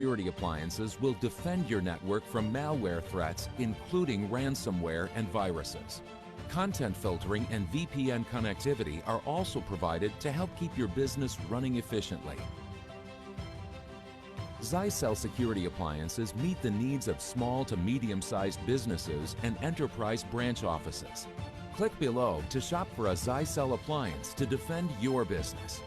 Security appliances will defend your network from malware threats, including ransomware and viruses. Content filtering and VPN connectivity are also provided to help keep your business running efficiently. Zyxel security appliances meet the needs of small to medium-sized businesses and enterprise branch offices. Click below to shop for a Zyxel appliance to defend your business.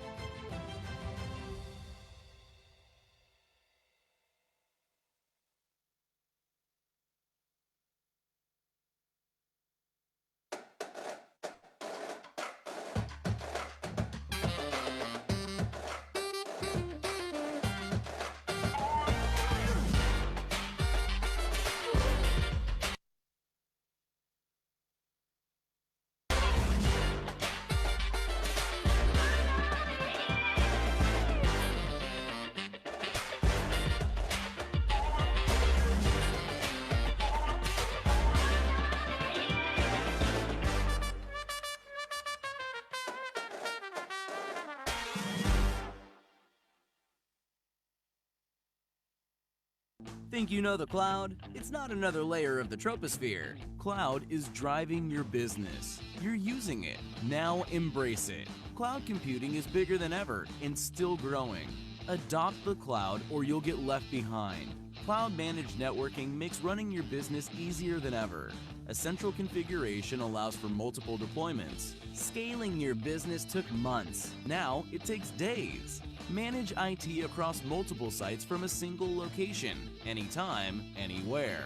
Think you know the cloud? It's not another layer of the troposphere. Cloud is driving your business. You're using it. Now embrace it. Cloud computing is bigger than ever and still growing. Adopt the cloud or you'll get left behind. Cloud managed networking makes running your business easier than ever. A central configuration allows for multiple deployments. Scaling your business took months. Now it takes days. Manage IT across multiple sites from a single location, anytime, anywhere.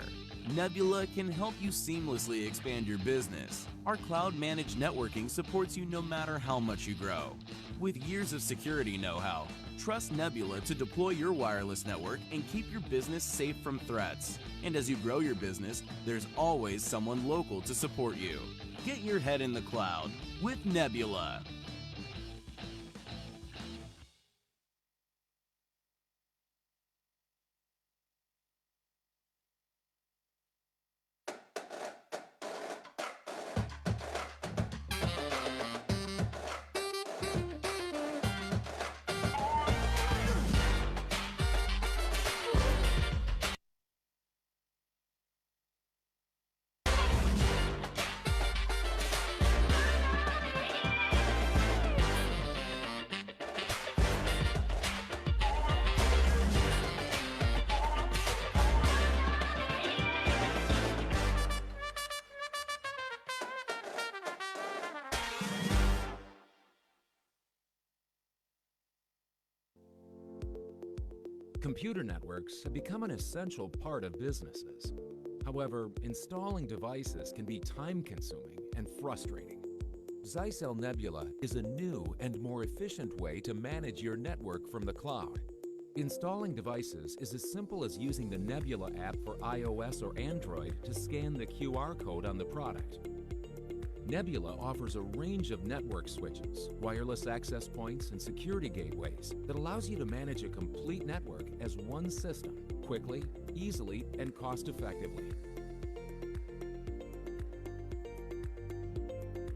Nebula can help you seamlessly expand your business. Our cloud-managed networking supports you no matter how much you grow. With years of security know-how, trust Nebula to deploy your wireless network and keep your business safe from threats. And as you grow your business, there's always someone local to support you. Get your head in the cloud with Nebula. Computer networks have become an essential part of businesses. However, installing devices can be time-consuming and frustrating. Zyxel Nebula is a new and more efficient way to manage your network from the cloud. Installing devices is as simple as using the Nebula app for iOS or Android to scan the QR code on the product. Nebula offers a range of network switches, wireless access points, and security gateways that allows you to manage a complete network as one system, quickly, easily, and cost-effectively.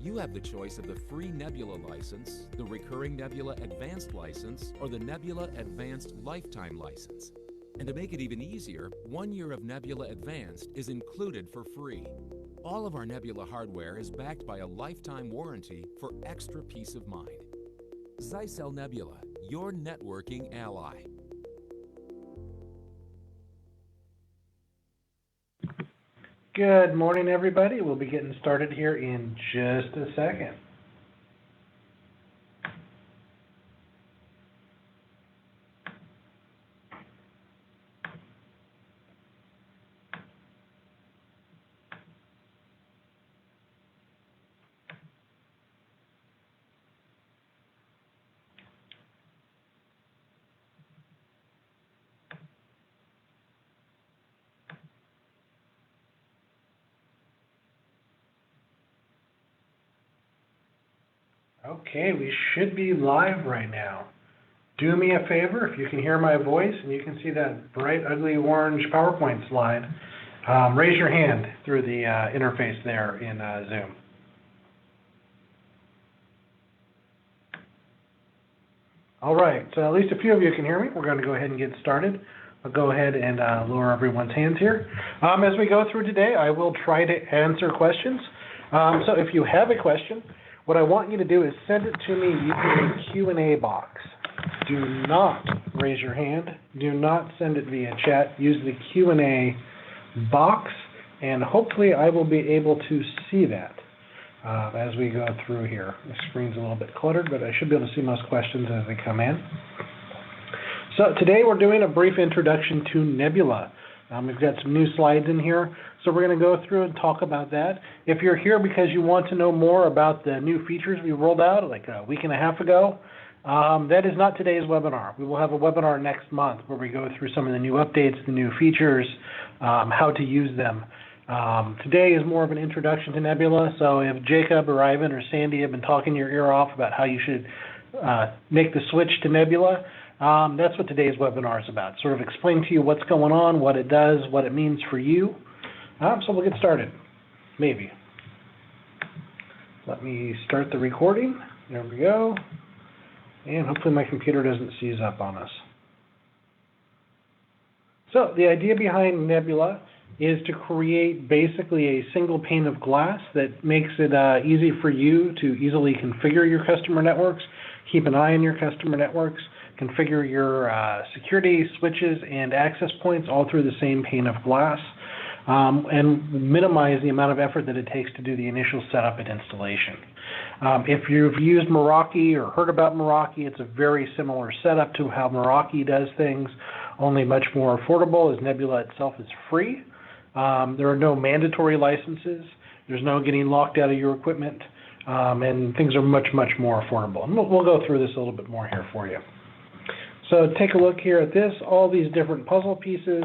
You have the choice of the free Nebula license, the recurring Nebula Advanced license, or the Nebula Advanced Lifetime license. And to make it even easier, 1 year of Nebula Advanced is included for free. All of our Nebula hardware is backed by a lifetime warranty for extra peace of mind. Zyxel Nebula, your networking ally. Good morning, everybody. We'll be getting started here in just a second. Okay, we should be live right now. Do me a favor, if you can hear my voice and you can see that bright, ugly orange PowerPoint slide, raise your hand through the interface there in Zoom. All right, so at least a few of you can hear me. We're going to go ahead and get started. I'll go ahead and lower everyone's hands here. As we go through today, I will try to answer questions. So if you have a question, what I want you to do is send it to me using a Q&A box. Do not raise your hand. Do not send it via chat. Use the Q&A box, and hopefully I will be able to see that as we go through here. The screen's a little bit cluttered, but I should be able to see most questions as they come in. So today we're doing a brief introduction to Nebula. We've got some new slides in here, so we're going to go through and talk about that. If you're here because you want to know more about the new features we rolled out like a week and a half ago, that is not today's webinar. We will have a webinar next month where we go through some of the new updates, the new features, how to use them. Today is more of an introduction to Nebula, so if Jacob or Ivan or Sandy have been talking your ear off about how you should make the switch to Nebula, that's what today's webinar is about. Sort of explain to you what's going on, what it does, what it means for you. So we'll get started, maybe. Let me start the recording. There we go. And hopefully my computer doesn't seize up on us. So the idea behind Nebula is to create basically a single pane of glass that makes it easy for you to easily configure your customer networks, keep an eye on your customer networks, configure your security switches and access points all through the same pane of glass, and minimize the amount of effort that it takes to do the initial setup and installation. If you've used Meraki or heard about Meraki, it's a very similar setup to how Meraki does things, only much more affordable, as Nebula itself is free. There are no mandatory licenses. There's no getting locked out of your equipment, and things are much, much more affordable. And we'll go through this a little bit more here for you. So take a look here at this. All these different puzzle pieces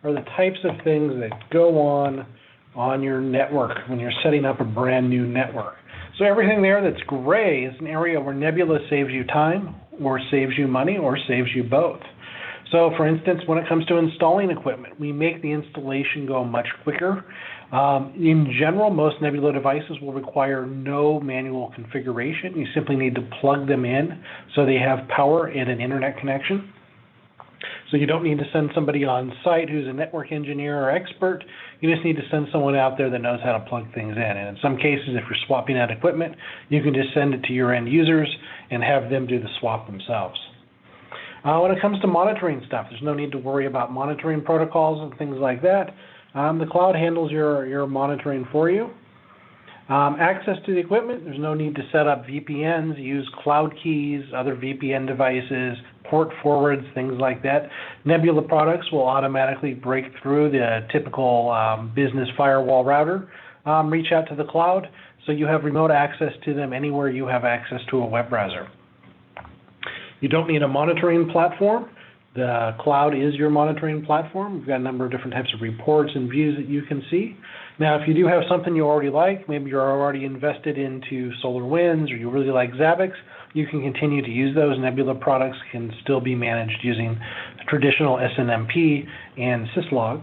are the types of things that go on your network when you're setting up a brand new network. So everything there that's gray is an area where Nebula saves you time, or saves you money, or saves you both. So for instance, when it comes to installing equipment, we make the installation go much quicker. In general, most Nebula devices will require no manual configuration. You simply need to plug them in so they have power and an internet connection. So you don't need to send somebody on site who's a network engineer or expert. You just need to send someone out there that knows how to plug things in. And in some cases, if you're swapping out equipment, you can just send it to your end users and have them do the swap themselves. When it comes to monitoring stuff, there's no need to worry about monitoring protocols and things like that. The cloud handles your monitoring for you. Access to the equipment, there's no need to set up VPNs, use cloud keys, other VPN devices, port forwards, things like that. Nebula products will automatically break through the typical business firewall router, reach out to the cloud, so you have remote access to them anywhere you have access to a web browser. You don't need a monitoring platform. The cloud is your monitoring platform. We've got a number of different types of reports and views that you can see. Now, if you do have something you already like, maybe you're already invested into SolarWinds or you really like Zabbix, you can continue to use those. Nebula products can still be managed using traditional SNMP and syslog.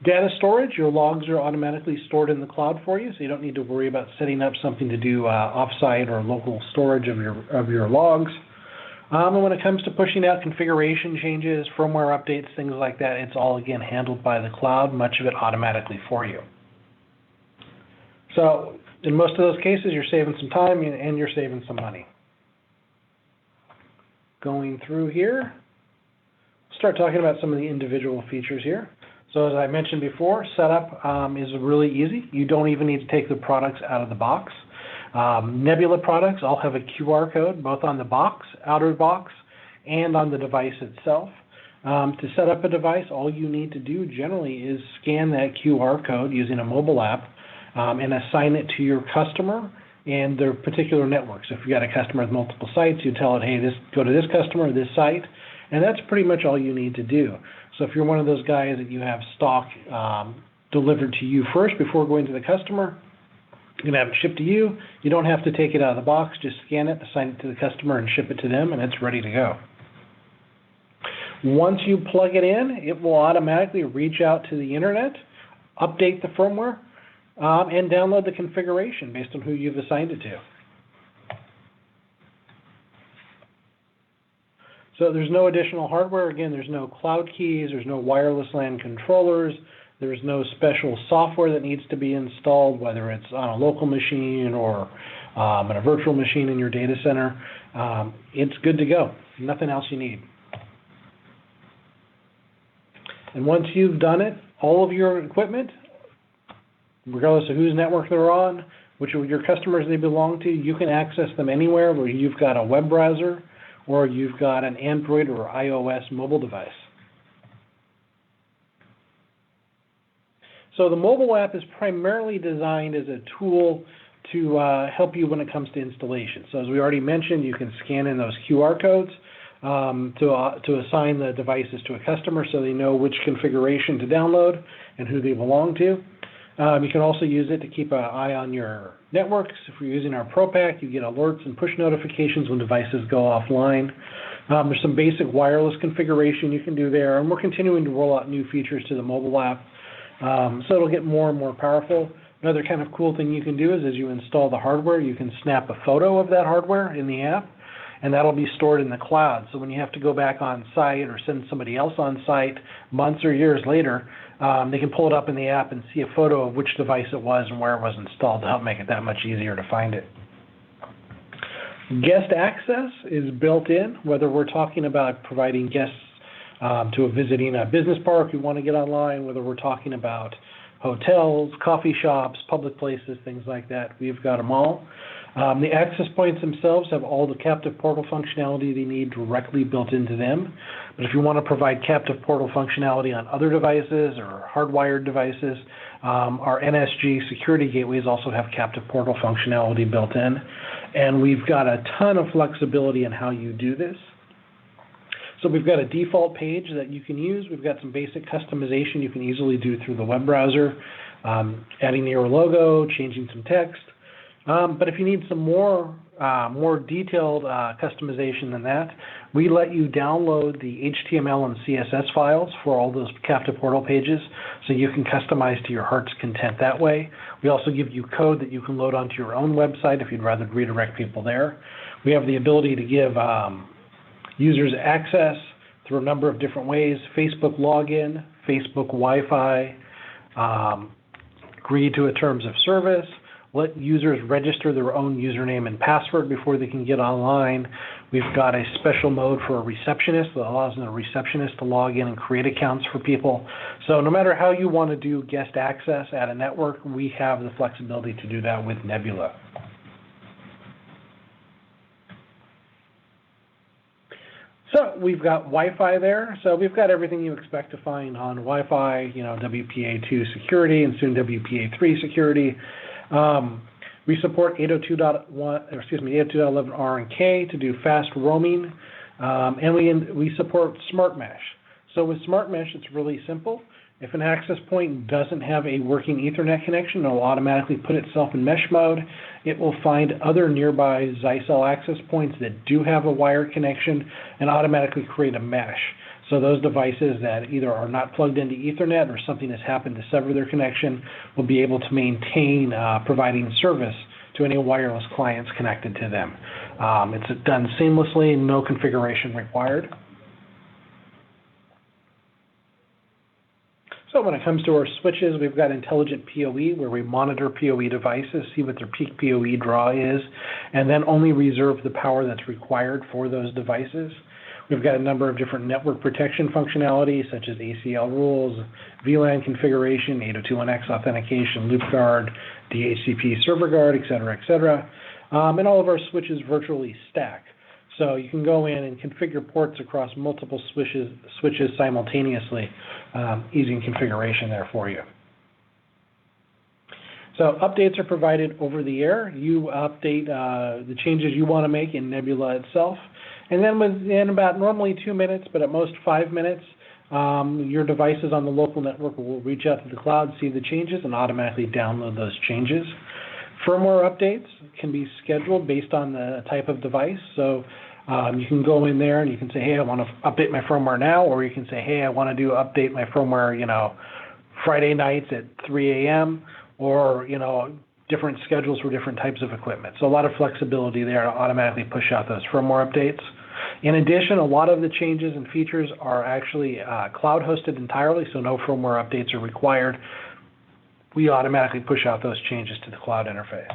Data storage, your logs are automatically stored in the cloud for you, so you don't need to worry about setting up something to do offsite or local storage of your logs. And when it comes to pushing out configuration changes, firmware updates, things like that, it's all, again, handled by the cloud, much of it automatically for you. So in most of those cases, you're saving some time and you're saving some money. Going through here, start talking about some of the individual features here. So as I mentioned before, setup is really easy. You don't even need to take the products out of the box. Nebula products all have a QR code, both on the box, outer box, and on the device itself. To set up a device, all you need to do generally is scan that QR code using a mobile app and assign it to your customer and their particular network. So if you've got a customer with multiple sites, you tell it, hey, go to this customer, this site, and that's pretty much all you need to do. So if you're one of those guys that you have stock delivered to you first before going to the customer, you're going to have it shipped to you. You don't have to take it out of the box. Just scan it, assign it to the customer, and ship it to them, and it's ready to go. Once you plug it in, it will automatically reach out to the internet, update the firmware, and download the configuration based on who you've assigned it to. So there's no additional hardware. Again, there's no cloud keys, there's no wireless LAN controllers, there's no special software that needs to be installed, whether it's on a local machine or on a virtual machine in your data center. It's good to go. Nothing else you need. And once you've done it, all of your equipment, regardless of whose network they're on, which of your customers they belong to, you can access them anywhere where you've got a web browser or you've got an Android or iOS mobile device. So the mobile app is primarily designed as a tool to help you when it comes to installation. So as we already mentioned, you can scan in those QR codes to assign the devices to a customer so they know which configuration to download and who they belong to. You can also use it to keep an eye on your networks. If you're using our Pro Pack, you get alerts and push notifications when devices go offline. There's some basic wireless configuration you can do there, and we're continuing to roll out new features to the mobile app, so it'll get more and more powerful. Another kind of cool thing you can do is as you install the hardware, you can snap a photo of that hardware in the app, and that'll be stored in the cloud. So when you have to go back on site or send somebody else on site months or years later, they can pull it up in the app and see a photo of which device it was and where it was installed to help make it that much easier to find it. Guest access is built in, whether we're talking about providing guests to visiting a business park who want to get online, whether we're talking about hotels, coffee shops, public places, things like that. We've got them all. The access points themselves have all the captive portal functionality they need directly built into them. But if you want to provide captive portal functionality on other devices or hardwired devices, our NSG security gateways also have captive portal functionality built in. And we've got a ton of flexibility in how you do this. So we've got a default page that you can use. We've got some basic customization you can easily do through the web browser, adding your logo, changing some text. But if you need some more detailed customization than that, we let you download the HTML and CSS files for all those captive portal pages so you can customize to your heart's content that way. We also give you code that you can load onto your own website if you'd rather redirect people there. We have the ability to give users access through a number of different ways: Facebook login, Facebook Wi-Fi, agree to a terms of service, let users register their own username and password before they can get online. We've got a special mode for a receptionist that allows a receptionist to log in and create accounts for people. So no matter how you want to do guest access at a network, we have the flexibility to do that with Nebula. So we've got Wi-Fi there. So we've got everything you expect to find on Wi-Fi, WPA2 security and soon WPA3 security. We support 802.11r and K to do fast roaming, and we support Smart Mesh. So with Smart Mesh, it's really simple. If an access point doesn't have a working Ethernet connection, it'll automatically put itself in mesh mode. It will find other nearby Zyxel access points that do have a wired connection and automatically create a mesh. So those devices that either are not plugged into Ethernet or something has happened to sever their connection will be able to maintain providing service to any wireless clients connected to them. It's done seamlessly, no configuration required. So when it comes to our switches, we've got intelligent PoE, where we monitor PoE devices, see what their peak PoE draw is, and then only reserve the power that's required for those devices. We've got a number of different network protection functionalities, such as ACL rules, VLAN configuration, 802.1x authentication, LoopGuard, DHCP server guard, et cetera, and all of our switches virtually stack. So you can go in and configure ports across multiple switches simultaneously, easy configuration there for you. So updates are provided over the air. You update the changes you want to make in Nebula itself. And then within about normally 2 minutes, but at most 5 minutes, your devices on the local network will reach out to the cloud, see the changes, and automatically download those changes. Firmware updates can be scheduled based on the type of device. So you can go in there and you can say, hey, I want to update my firmware now, or you can say, hey, I want to update my firmware, Friday nights at 3 a.m., or, different schedules for different types of equipment. So a lot of flexibility there to automatically push out those firmware updates. In addition, a lot of the changes and features are actually cloud hosted entirely, so no firmware updates are required. We automatically push out those changes to the cloud interface.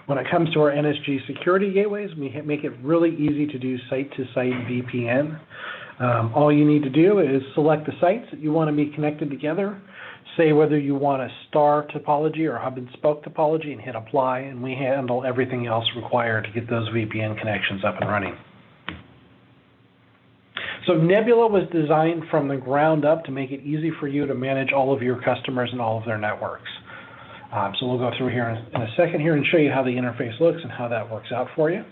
When it comes to our NSG security gateways, we make it really easy to do site-to-site VPN. All you need to do is select the sites that you want to be connected together, say whether you want a star topology or hub and spoke topology, and hit apply, and we handle everything else required to get those VPN connections up and running. So Nebula was designed from the ground up to make it easy for you to manage all of your customers and all of their networks. So we'll go through here in a second here and show you how the interface looks and how that works out for you.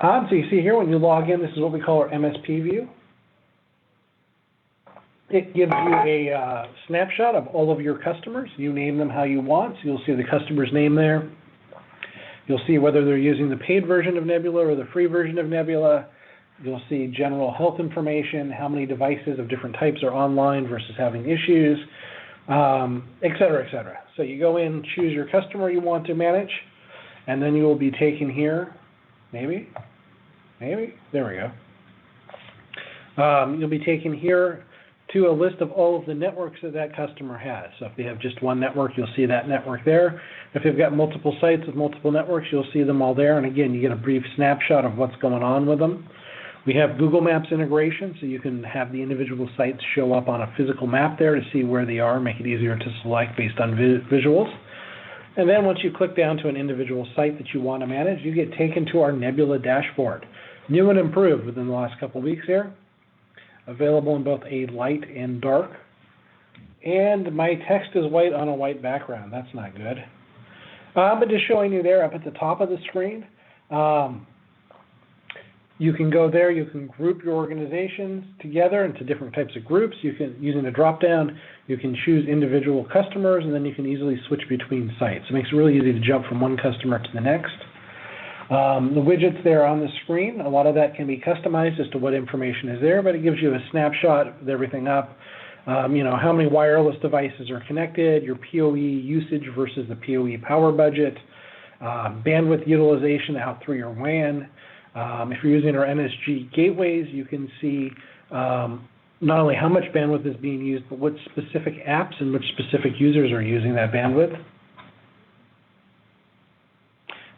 So you see here when you log in, this is what we call our MSP view. It gives you a snapshot of all of your customers. You name them how you want, so you'll see the customer's name there. You'll see whether they're using the paid version of Nebula or the free version of Nebula. You'll see general health information, how many devices of different types are online versus having issues, et cetera, et cetera. So you go in, choose your customer you want to manage, and then you will be taken here, maybe, there we go. You'll be taken here to a list of all of the networks that that customer has. So if they have just one network, you'll see that network there. If they've got multiple sites with multiple networks, you'll see them all there. And again, you get a brief snapshot of what's going on with them. We have Google Maps integration, so you can have the individual sites show up on a physical map there to see where they are, make it easier to select based on visuals. And then once you click down to an individual site that you want to manage, you get taken to our Nebula dashboard. New and improved within the last couple of weeks here. Available in both a light and dark. And my text is white on a white background. That's not good. But just showing you there up at the top of the screen, you can go there, you can group your organizations together into different types of groups. You can, using a drop-down, you can choose individual customers, and then you can easily switch between sites. It makes it really easy to jump from one customer to the next. The widgets there on the screen, a lot of that can be customized as to what information is there, but it gives you a snapshot with everything up. You know, how many wireless devices are connected, your PoE usage versus the PoE power budget, bandwidth utilization out through your WAN. If you're using our NSG gateways, you can see not only how much bandwidth is being used, but what specific apps and which specific users are using that bandwidth.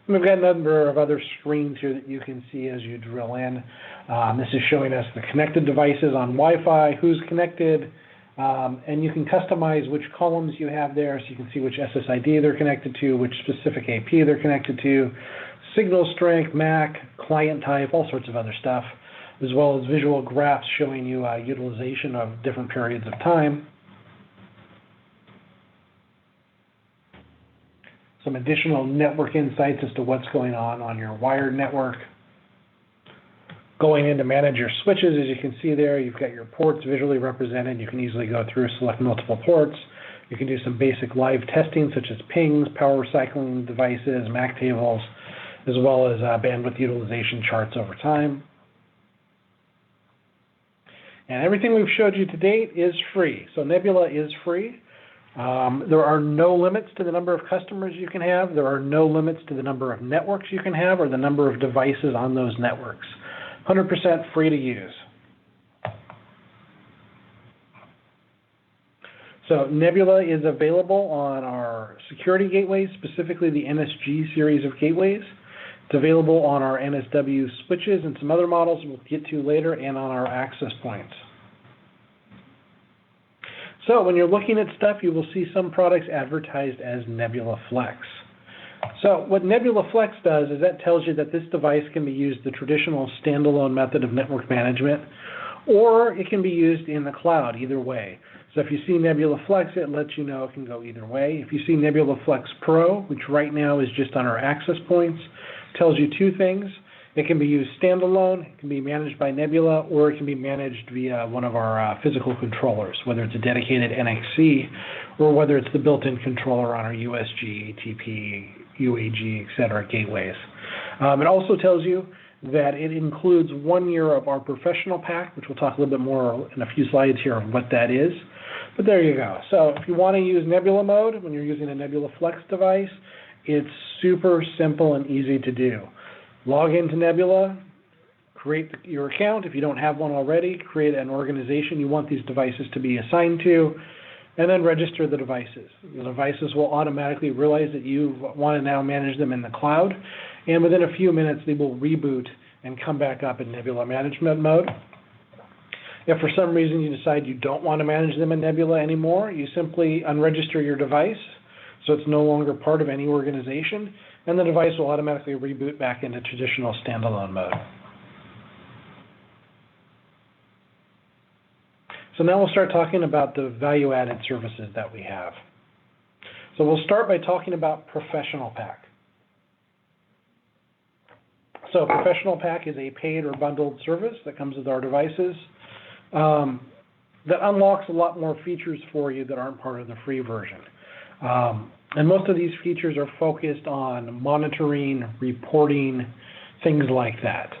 And we've got a number of other screens here that you can see as you drill in. This is showing us the connected devices on Wi-Fi, who's connected, and you can customize which columns you have there, so you can see which SSID they're connected to, which specific AP they're connected to, signal strength, MAC, client type, all sorts of other stuff, as well as visual graphs showing you utilization of different periods of time. Some additional network insights as to what's going on your wired network. Going in to manage your switches, as you can see there, you've got your ports visually represented. You can easily go through, select multiple ports. You can do some basic live testing, such as pings, power recycling devices, MAC tables, as well as bandwidth utilization charts over time. And everything we've showed you to date is free. So Nebula is free. There are no limits to the number of customers you can have. There are no limits to the number of networks you can have or the number of devices on those networks. 100% free to use. So Nebula is available on our security gateways, specifically the NSG series of gateways. It's available on our NSW switches and some other models we'll get to later, and on our access points. So when you're looking at stuff, you will see some products advertised as Nebula Flex. So what Nebula Flex does is that tells you that this device can be used the traditional standalone method of network management, or it can be used in the cloud, either way. So if you see Nebula Flex, it lets you know it can go either way. If you see Nebula Flex Pro, which right now is just on our access points, tells you two things. It can be used standalone, it can be managed by Nebula, or it can be managed via one of our physical controllers, whether it's a dedicated NXC or whether it's the built-in controller on our USG, ATP, UAG, etc. gateways. It also tells you that it includes 1 year of our professional pack, which we'll talk a little bit more in a few slides here of what that is. But there you go. So if you want to use Nebula mode when you're using a Nebula Flex device, It's super simple and easy to do. Log into Nebula, create your account. If you don't have one already, create an organization you want these devices to be assigned to, and then register the devices. The devices will automatically realize that you want to now manage them in the cloud, and within a few minutes they will reboot and come back up in Nebula management mode. If for some reason you decide you don't want to manage them in Nebula anymore, you simply unregister your device so it's no longer part of any organization, and the device will automatically reboot back into traditional standalone mode. So now we'll start talking about the value-added services that we have. So we'll start by talking about Professional Pack. So Professional Pack is a paid or bundled service that comes with our devices that unlocks a lot more features for you that aren't part of the free version. And most of these features are focused on monitoring, reporting, things like that.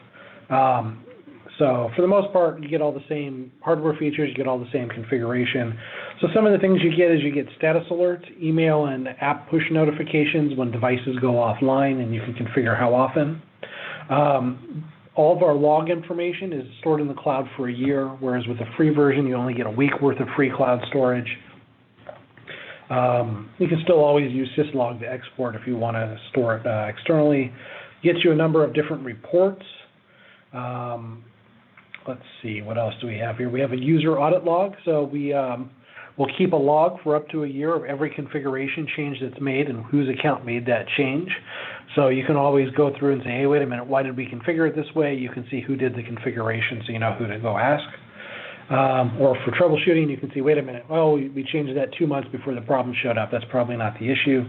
So for the most part, you get all the same hardware features, you get all the same configuration. So some of the things you get is you get status alerts, email and app push notifications when devices go offline, and you can configure how often. All of our log information is stored in the cloud for a year, whereas with the free version, you only get a week worth of free cloud storage. You can still always use syslog to export if you want to store it externally. Gets you a number of different reports. Let's see, what else do we have here? We have a user audit log, so we'll keep a log for up to a year of every configuration change that's made and whose account made that change. So you can always go through and say, hey, wait a minute, why did we configure it this way? You can see who did the configuration so you know who to go ask. Or for troubleshooting, you can see, wait a minute, oh, we changed that 2 months before the problem showed up. That's probably not the issue.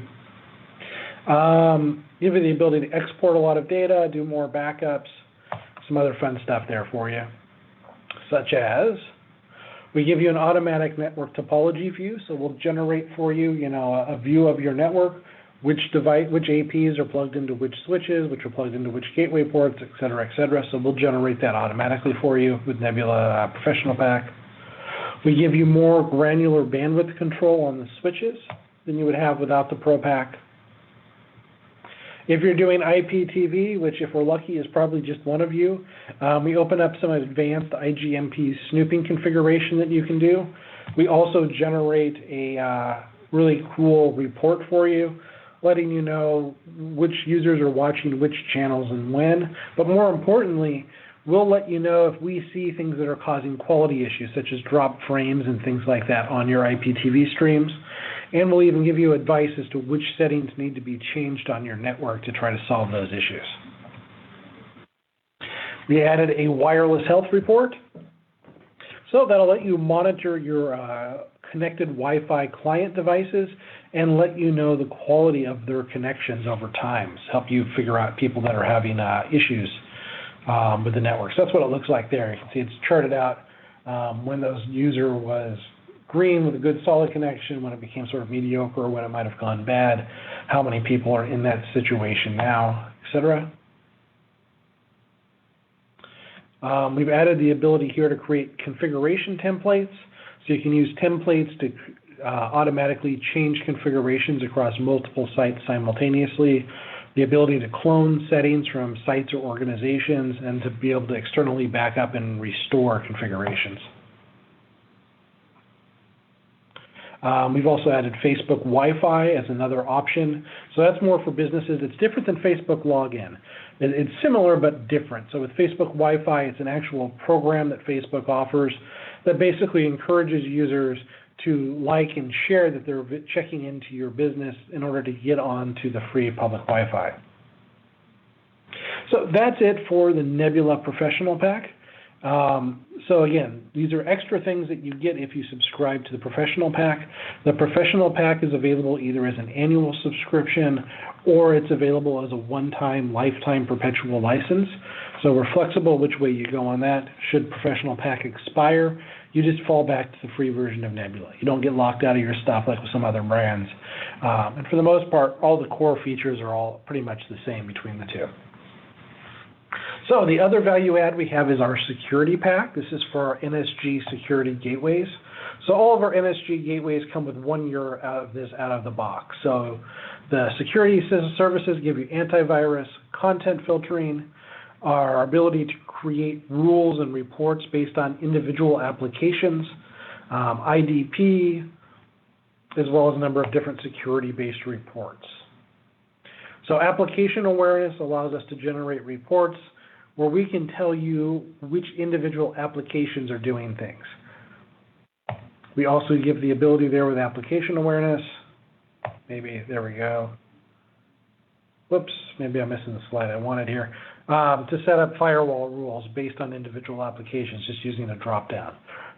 Give you the ability to export a lot of data, do more backups, some other fun stuff there for you, such as we give you an automatic network topology view. So we'll generate for you, a view of your network, which device, which APs are plugged into which switches, which are plugged into which gateway ports, et cetera, et cetera. So we'll generate that automatically for you with Nebula Professional Pack. We give you more granular bandwidth control on the switches than you would have without the Pro Pack. If you're doing IPTV, which if we're lucky is probably just one of you, we open up some advanced IGMP snooping configuration that you can do. We also generate a really cool report for you, letting you know which users are watching which channels and when. But more importantly, we'll let you know if we see things that are causing quality issues, such as dropped frames and things like that on your IPTV streams. And we'll even give you advice as to which settings need to be changed on your network to try to solve those issues. We added a wireless health report. So that'll let you monitor your connected Wi-Fi client devices and let you know the quality of their connections over time. So help you figure out people that are having issues with the network. So that's what it looks like there. You can see it's charted out when those user was green with a good solid connection, when it became sort of mediocre, when it might have gone bad, how many people are in that situation now, etc. We've added the ability here to create configuration templates, so you can use templates to automatically change configurations across multiple sites simultaneously, the ability to clone settings from sites or organizations, and to be able to externally back up and restore configurations. We've also added Facebook Wi-Fi as another option. So that's more for businesses. It's different than Facebook Login. It's similar but different. So with Facebook Wi-Fi, it's an actual program that Facebook offers that basically encourages users to like and share that they're checking into your business in order to get on to the free public Wi-Fi. So that's it for the Nebula Professional Pack. So again, these are extra things that you get if you subscribe to the Professional Pack. The Professional Pack is available either as an annual subscription or it's available as a one-time, lifetime, perpetual license. So we're flexible which way you go on that. Should Professional Pack expire, you just fall back to the free version of Nebula. You don't get locked out of your stuff like with some other brands. And for the most part, all the core features are all pretty much the same between the two. So the other value add we have is our security pack. This is for our NSG security gateways. So all of our NSG gateways come with 1 year out of the box. So The security services give you antivirus, content filtering, our ability to create rules and reports based on individual applications, IDP, as well as a number of different security-based reports. So application awareness allows us to generate reports where we can tell you which individual applications are doing things. We also give the ability there with application awareness. Maybe, there we go. Whoops, maybe I'm missing the slide I wanted here. To set up firewall rules based on individual applications, just using a drop-down.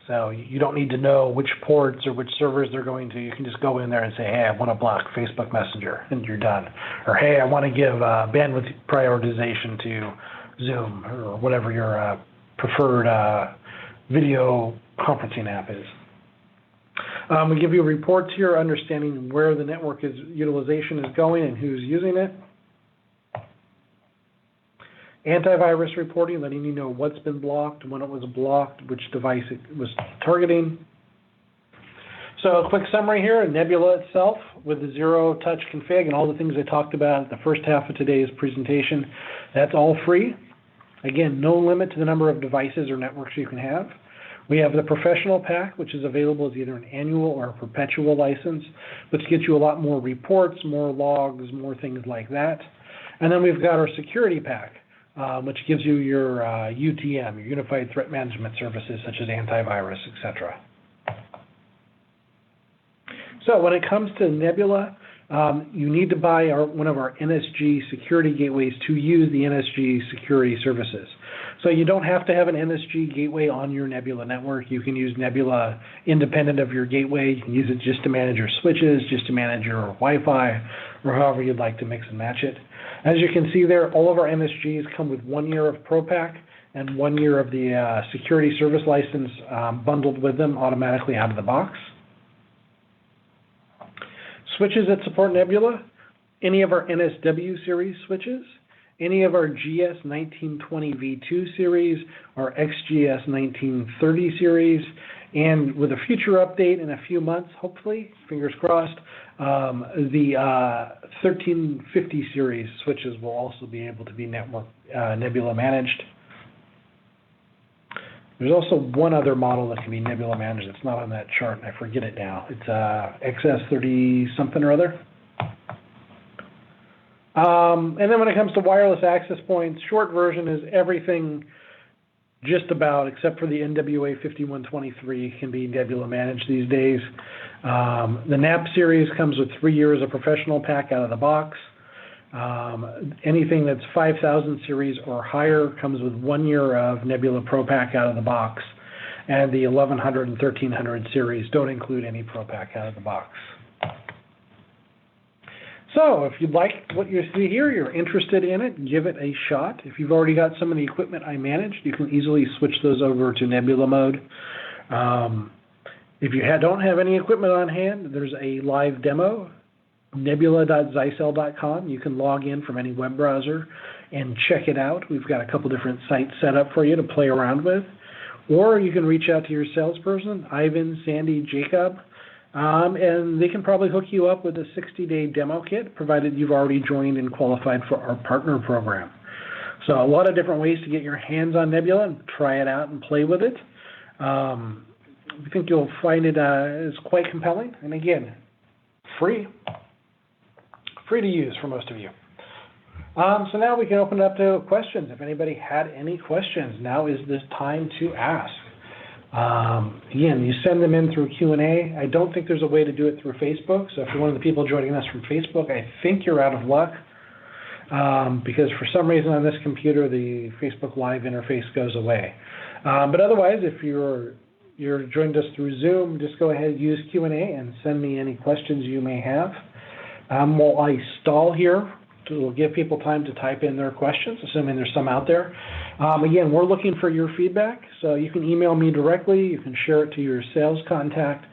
So you don't need to know which ports or which servers they're going to. You can just go in there and say, hey, I want to block Facebook Messenger, and you're done. Or, hey, I want to give bandwidth prioritization to Zoom, or whatever your preferred video conferencing app is. We give you reports here understanding where the network utilization is going and who's using it. Antivirus reporting, letting you know what's been blocked, when it was blocked, which device it was targeting. So a quick summary here, Nebula itself with the zero-touch config and all the things I talked about at the first half of today's presentation, that's all free. Again, no limit to the number of devices or networks you can have. We have the professional pack, which is available as either an annual or a perpetual license, which gets you a lot more reports, more logs, more things like that. And then we've got our security pack, which gives you your UTM, your Unified Threat Management Services, such as antivirus, etc. So when it comes to Nebula, you need to buy one of our NSG security gateways to use the NSG security services. So you don't have to have an NSG gateway on your Nebula network. You can use Nebula independent of your gateway. You can use it just to manage your switches, just to manage your Wi-Fi, or however you'd like to mix and match it. As you can see there, all of our NSGs come with 1 year of ProPack and 1 year of the security service license bundled with them automatically out of the box. Switches that support Nebula, any of our NSW series switches, any of our GS1920V2 series, or XGS1930 series, and with a future update in a few months, hopefully, fingers crossed, the 1350 series switches will also be able to be Nebula managed. There's also one other model that can be Nebula managed. It's not on that chart, and I forget it now. It's XS30 something or other. And then when it comes to wireless access points, short version is everything just about, except for the NWA 5123, can be Nebula managed these days. The NAP series comes with 3 years of professional pack out of the box. Anything that's 5000 series or higher comes with 1 year of Nebula Pro Pack out of the box. And the 1100 and 1300 series don't include any Pro Pack out of the box. So if you like what you see here, you're interested in it, give it a shot. If you've already got some of the equipment I managed, you can easily switch those over to Nebula mode. If you don't have any equipment on hand, there's a live demo, nebula.zyxel.com. You can log in from any web browser and check it out. We've got a couple different sites set up for you to play around with. Or you can reach out to your salesperson, Ivan, Sandy, Jacob, and they can probably hook you up with a 60-day demo kit, provided you've already joined and qualified for our partner program. So a lot of different ways to get your hands on Nebula and try it out and play with it. We think you'll find it is quite compelling, and again, free to use for most of you. So now we can open it up to questions. If anybody had any questions, now is the time to ask. Again, you send them in through Q&A. I don't think there's a way to do it through Facebook, so if you're one of the people joining us from Facebook, I think you're out of luck, because for some reason on this computer, the Facebook Live interface goes away. But otherwise, if you're joined us through Zoom, just go ahead and use Q&A and send me any questions you may have. While I stall here, to give people time to type in their questions, assuming there's some out there. Again, we're looking for your feedback, so you can email me directly, you can share it to your sales contact,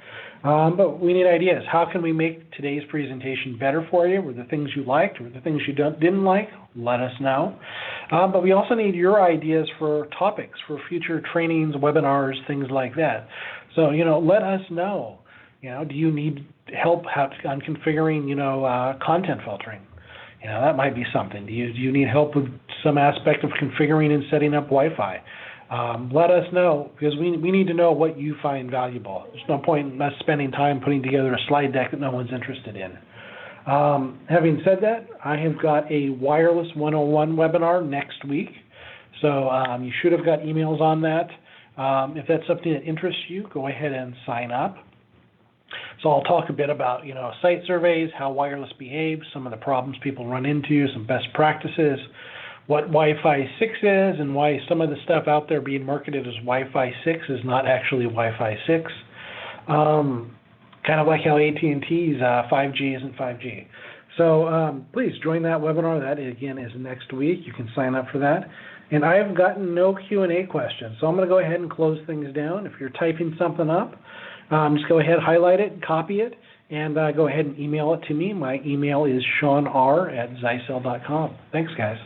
but we need ideas. How can we make today's presentation better for you? Were there things you liked? Were there things you didn't like? Let us know. But we also need your ideas for topics, for future trainings, webinars, things like that. So, let us know. Do you need help on configuring, content filtering? That might be something. Do you need help with some aspect of configuring and setting up Wi-Fi? Let us know, because we need to know what you find valuable. There's no point in us spending time putting together a slide deck that no one's interested in. Having said that, I have got a Wireless 101 webinar next week, so you should have got emails on that. If that's something that interests you, go ahead and sign up. So I'll talk a bit about, site surveys, how wireless behaves, some of the problems people run into, some best practices, what Wi-Fi 6 is, and why some of the stuff out there being marketed as Wi-Fi 6 is not actually Wi-Fi 6. Kind of like how AT&T's 5G isn't 5G. So please join that webinar. That, again, is next week. You can sign up for that. And I have gotten no Q&A questions, so I'm going to go ahead and close things down. If you're typing something up, just go ahead, highlight it, copy it, and go ahead and email it to me. My email is seanr@zyxel.com. Thanks, guys.